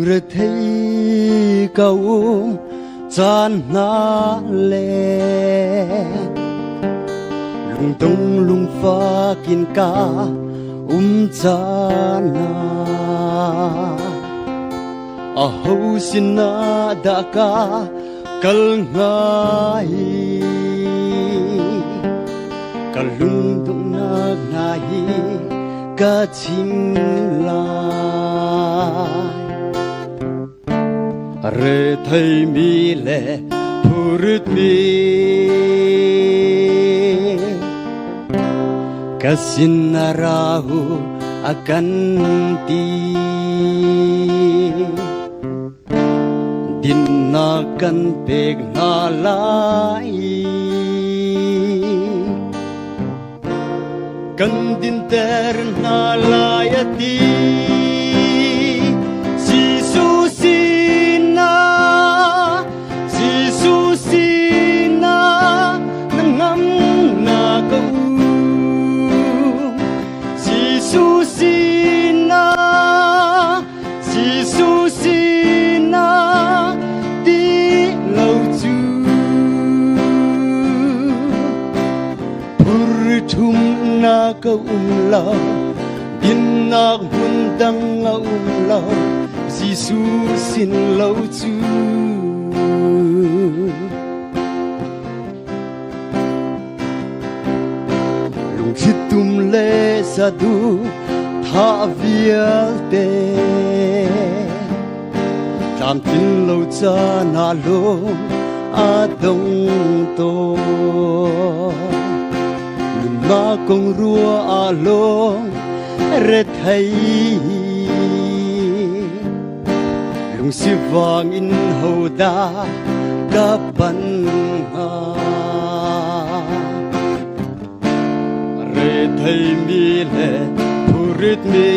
rực thấy cầu chan na le lung tung lung pha kin ka chana a ho sin na da ka kal ngai kalung tung na ngai ka chim lai re thai mi le purut mi kasinarahu akan ti dinakan peg nalai kan din ter nalayati si susina nangam na kau Susina đi lâu chu Purthum na ka umlaw din na hundang nga umlaw Susin lâu chu lung khitum le sa du tha vial te tam tin lâu cha na lo a dong to lun ma kong rua a lo re thai lung si vang in ho da ka pan ha re thai mi le purit mi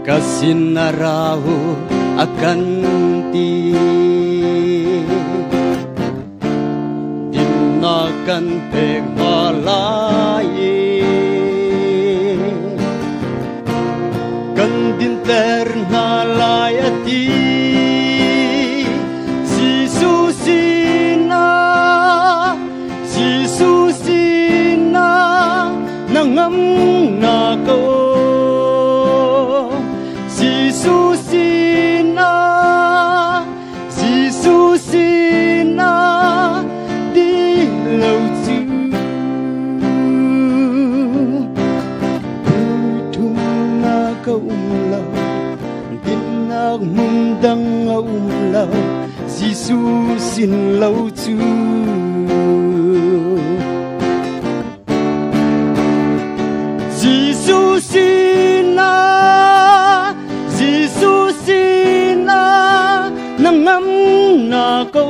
kasinarahu akan ti dinakan peg malai kan din ter nalayati si susina nangam na ko Susina đi lâu chu Thum na ka umlaw din na mundang nga umlaw Susin lâu chu Susina nangam na ko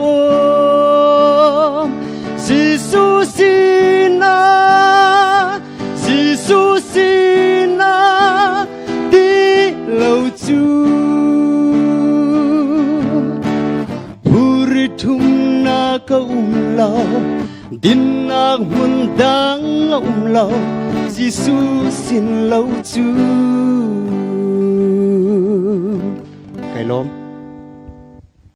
Susina đi lâu chu Purithum na ka umlaw din na hundang nga umlaw Susin lâu chu Cái lốm